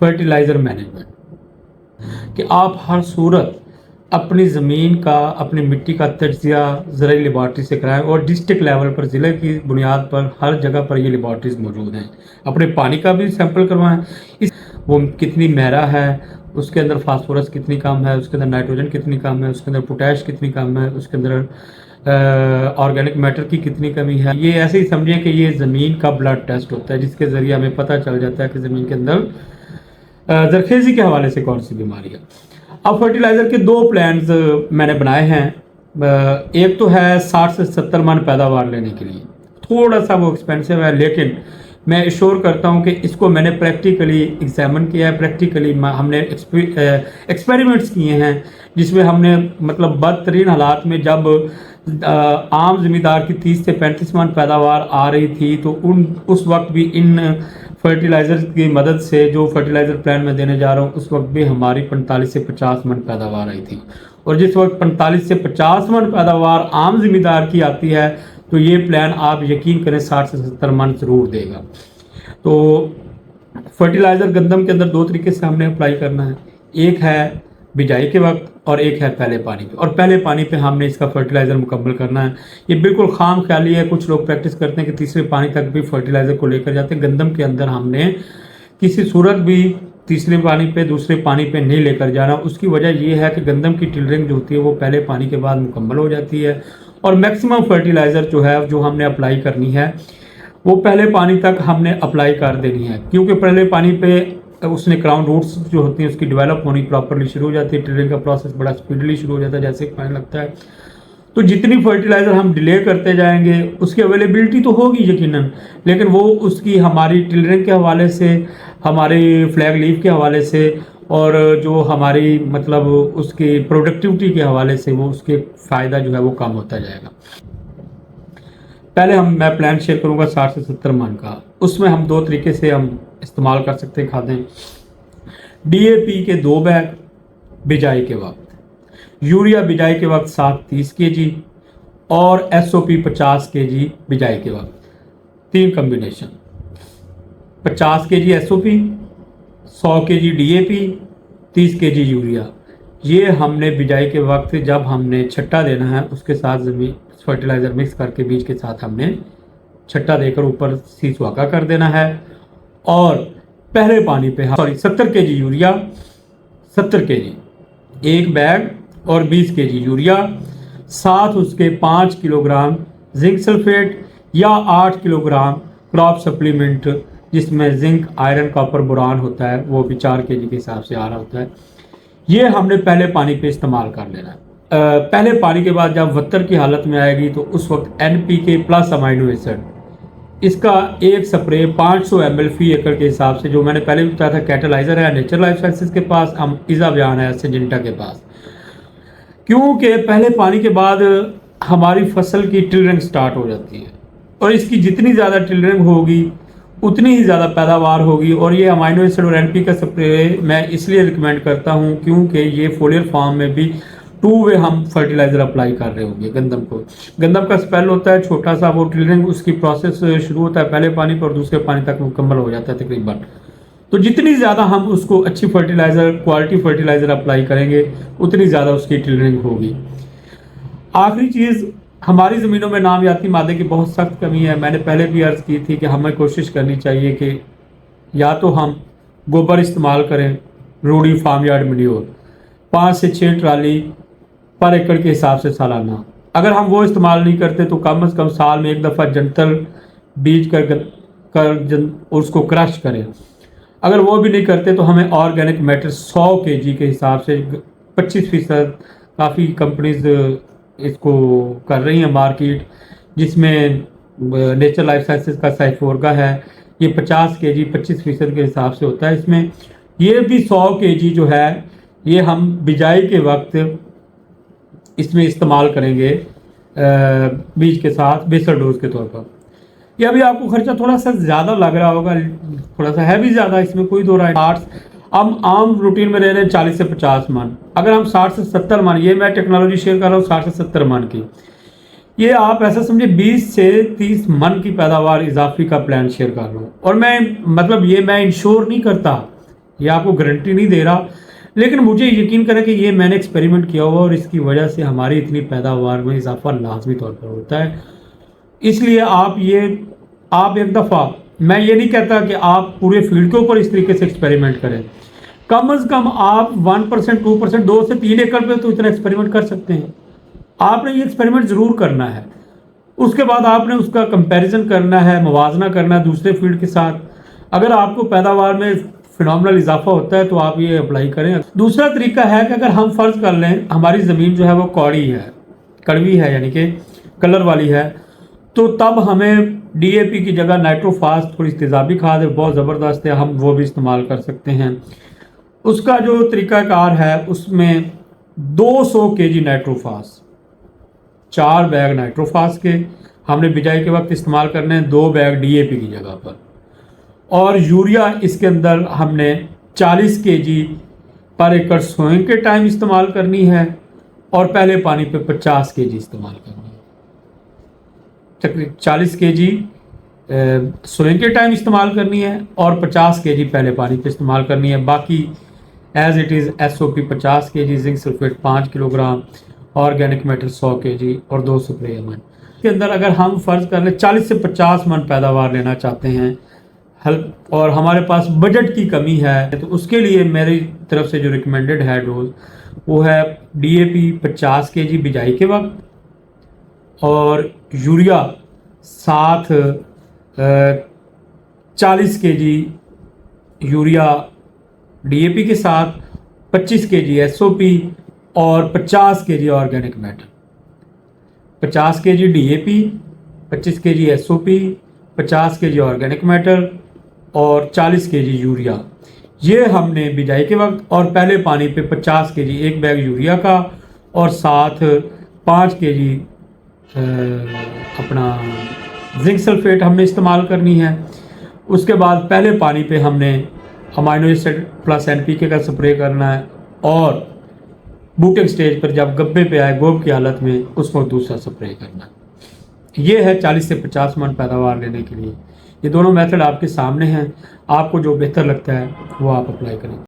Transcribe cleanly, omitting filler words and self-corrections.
Fertiliser management, कि आप हर सूरत अपनी ज़मीन का, अपनी मिट्टी का तज्ज़िया ज़राई लेबॉर्ट्री से कराएं और डिस्ट्रिक्ट लेवल पर, ज़िले की बुनियाद पर हर जगह पर ये लेबॉर्ट्रीज़ मौजूद हैं। अपने पानी का भी सैंपल करवाएं, इस वो कितनी महरा है, उसके अंदर फास्फोरस कितनी कम है, उसके अंदर नाइट्रोजन कितनी कम है, उसके अंदर पोटैश कितनी कम है, उसके अंदर ऑर्गेनिक मैटर की कितनी कमी है। ये ऐसे ही समझें कि ये ज़मीन का ब्लड टेस्ट होता है, जिसके ज़रिए हमें पता चल जाता है कि ज़मीन के अंदर जरखेज़ी के हवाले से कौन सी बीमारी है। अब फर्टिलाइज़र के दो प्लान्स मैंने बनाए हैं। एक तो है 60 से 70 मन पैदावार लेने के लिए, थोड़ा सा वो एक्सपेंसिव है, लेकिन मैं एश्योर करता हूँ कि इसको मैंने प्रैक्टिकली एग्जामिन किया है। प्रैक्टिकली हमने एक्सपेरिमेंट्स किए हैं, जिसमें हमने मतलब बदतरीन हालात में जब आम ज़मींदार की 30 से 35 मन पैदावार आ रही थी, तो उस वक्त भी इन फर्टिलाइज़र की मदद से, जो फर्टिलाइज़र प्लान में देने जा रहा हूँ, उस वक्त भी हमारी 45 से 50 मन पैदावार आई थी। और जिस वक्त 45 से 50 मन पैदावार आम ज़मींदार की आती है, तो ये प्लान आप यकीन करें 60 से 70 मन ज़रूर देगा। तो फर्टिलाइज़र गंदम के अंदर दो तरीके से हमने अप्लाई करना है, एक है बिजाई के वक्त और एक है पहले पानी पे। और पहले पानी पे हमने इसका फर्टिलाइज़र मुकम्मल करना है। ये बिल्कुल खाम ख्याली है, कुछ लोग प्रैक्टिस करते हैं कि तीसरे पानी तक भी फर्टिलाइज़र को लेकर जाते हैं। गंदम के अंदर हमने किसी सूरत भी तीसरे पानी पे, दूसरे पानी पे नहीं लेकर जाना। उसकी वजह यह है कि गंदम की टिलरिंग जो होती है वो पहले पानी के बाद मुकम्मल हो जाती है, और मैक्सिमम फर्टिलाइज़र जो है, जो हमने अप्लाई करनी है, वो पहले पानी तक हमने अप्लाई कर देनी है। क्योंकि पहले पानी पे उसने क्राउन रूट्स जो होती हैं उसकी डेवलप होनी प्रॉपरली शुरू हो जाती है, टिलरिंग का प्रोसेस बड़ा स्पीडली शुरू हो जाता है जैसे पानी लगता है। तो जितनी फर्टिलाइज़र हम डिले करते जाएंगे, उसकी अवेलेबिलिटी तो होगी यकीनन, लेकिन वो उसकी हमारी टिलरिंग के हवाले से, हमारी फ्लैग लीफ के हवाले से, और जो हमारी मतलब उसकी प्रोडक्टिविटी के हवाले से, वो उसके फ़ायदा जो है वो कम होता जाएगा। पहले मैं प्लान शेयर करूंगा 60 से 70 मन का। उसमें हम दो तरीके से हम इस्तेमाल कर सकते हैं खादें। DAP के 2 बैग बिजाई के वक्त, यूरिया बिजाई के वक्त 730 kg, और SOP 50 kg बिजाई के वक्त। 3 combination, 50 kg SOP, 100 kg DAP, 30 kg urea. ये हमने बिजाई के वक्त जब हमने छट्टा देना है, उसके साथ ज़मीन फर्टिलाइज़र मिक्स करके बीज के साथ हमने छट्टा देकर ऊपर सी सुहागा कर देना है। और पहले पानी पे 70 kg यूरिया, 70 kg एक बैग, और 20 kg यूरिया, साथ उसके 5 किलोग्राम जिंक सल्फेट या 8 किलोग्राम क्रॉप सप्लीमेंट, जिसमें जिंक, आयरन, कॉपर, बोरान होता है, वो भी 4 kg के हिसाब से आ रहा होता है। ये हमने पहले पानी पे इस्तेमाल कर लेना है। पहले पानी के बाद जब वत्तर की हालत में आएगी, तो उस वक्त NPK प्लस अमाइनो एसिड, इसका एक स्प्रे 500 ml फी एकड़ के हिसाब से, जो मैंने पहले भी बताया था, कैटलाइज़र है नेचर लाइफ साइंसेज के पास, हम इज़ा बयान है सिंजेंटा के पास। क्योंकि पहले पानी के बाद हमारी फसल की टिलरिंग स्टार्ट हो जाती है, और इसकी जितनी ज़्यादा टिलरिंग होगी उतनी ही ज़्यादा पैदावार होगी। और ये अमाइनो एसिड और NPK का स्प्रे मैं इसलिए रिकमेंड करता हूँ क्योंकि ये फोलियर फॉर्म में भी 2 वे हम फर्टिलाइज़र अप्लाई कर रहे होंगे गंदम को। गंदम का स्पेल होता है छोटा सा, वो टिलरिंग उसकी प्रोसेस शुरू होता है पहले पानी पर, दूसरे पानी तक मुकम्मल हो जाता है तकरीबन। तो जितनी ज़्यादा हम उसको अच्छी फर्टिलाइज़र, क्वालिटी फर्टिलाइज़र अप्लाई करेंगे, उतनी ज़्यादा उसकी टिलरिंग होगी। आखिरी चीज़, हमारी ज़मीनों में नामियाती मादे की बहुत सख्त कमी है। मैंने पहले भी अर्ज़ की थी कि हमें कोशिश करनी चाहिए कि या तो हम गोबर इस्तेमाल करें, रूडी फार्म यार्ड मैन्योर, 5 से 6 ट्राली पर एकड़ के हिसाब से सालाना। अगर हम वो इस्तेमाल नहीं करते तो कम से कम साल में एक दफ़ा जंतल बीज कर उसको क्रश करें। अगर वो भी नहीं करते तो हमें ऑर्गेनिक मैटर 100 kg के हिसाब से 25%, काफ़ी कंपनीज इसको कर रही हैं मार्केट, जिसमें नेचर लाइफ साइंसेज का साइफोर्गा है, ये 50 kg 25% के हिसाब से होता है। इसमें ये भी 100 kg जो है, ये हम बिजाई के वक्त इसमें इस्तेमाल करेंगे बीज के साथ बेसल डोज के तौर पर। ये अभी आपको खर्चा थोड़ा सा ज़्यादा लग रहा होगा, थोड़ा सा है भी ज़्यादा, इसमें कोई दो राय। हम आम रूटीन में रह रहे हैं 40 से 50 मन, अगर हम 60 से 70 मन, ये मैं टेक्नोलॉजी शेयर कर रहा हूँ 60 से 70 मन की, ये आप ऐसा समझे 20 से 30 मन की पैदावार इजाफी का प्लान शेयर कर रहा हूँ। और मैं मतलब ये मैं इंश्योर नहीं करता, ये आपको गारंटी नहीं दे रहा, लेकिन मुझे यकीन करें कि ये मैंने एक्सपेरिमेंट किया हुआ और इसकी वजह से हमारी इतनी पैदावार में इजाफा लाजमी तौर पर होता है। इसलिए आप एक दफ़ा, मैं ये नहीं कहता कि आप पूरे फील्ड के ऊपर इस तरीके से एक्सपेरिमेंट करें, कम से कम आप 1%, 2%, 2 से 3 एकड़ पे तो इतना एक्सपेरिमेंट कर सकते हैं। आपने ये एक्सपेरिमेंट ज़रूर करना है। उसके बाद आपने उसका कंपैरिजन करना है, मुवाजना करना है दूसरे फील्ड के साथ। अगर आपको पैदावार में फिनोमिनल इजाफा होता है तो आप ये अप्लाई करें। दूसरा तरीका है कि अगर हम फ़र्ज़ कर लें हमारी ज़मीन जो है वो कौड़ी है, कड़वी है, यानी कि कलर वाली है, तो तब हमें DAP की जगह नाइट्रोफास, थोड़ी तेज़ाबी खाद है, बहुत ज़बरदस्त है, हम वो भी इस्तेमाल कर सकते हैं। उसका जो तरीक़ाकार है उसमें 200 kg नाइट्रोफास, 4 बैग नाइट्रोफास के हमने बिजाई के वक्त इस्तेमाल करने हैं, 2 बैग DAP की जगह पर, और यूरिया इसके अंदर हमने 40 kg पर एकड़ सोइंग के टाइम इस्तेमाल करनी है और पहले पानी पे 50 kg इस्तेमाल करनी है। तकरीबन 40 kg सोइंग के टाइम इस्तेमाल करनी है और 50 kg पहले पानी पे इस्तेमाल करनी है। बाकी as it is SOP 50 kg, zinc sulphate 5 kilogram, organic matter 100 kg और 2 स्प्रे अमन के अंदर। अगर हम फ़र्ज़ कर लें 40 से 50 मन पैदावार लेना चाहते हैं और हमारे पास बजट की कमी है, तो उसके लिए मेरी तरफ से जो रिकमेंडेड है डोज वो है DAP 50 kg बिजाई के वक्त और यूरिया साथ 40 kg यूरिया DAP के साथ, 25 kg SOP और 50 kg organic matter. 50 kg DAP, 25 kg SOP, 50 kg organic matter और 40 kg यूरिया, ये हमने बिजाई के वक्त और पहले पानी पे 50 kg, एक बैग यूरिया का और साथ 5 kg अपना जिंक सल्फेट हमने इस्तेमाल करनी है। उसके बाद पहले पानी पे हमने अमाइनो एसिड प्लस NPK का स्प्रे करना है और बूटिंग स्टेज पर जब गब्बे पे आए गोब की हालत में उसको दूसरा स्प्रे करना है। ये है 40 से 50 मन पैदावार लेने के लिए। ये दोनों मेथड आपके सामने हैं, आपको जो बेहतर लगता है वो आप अप्लाई करें।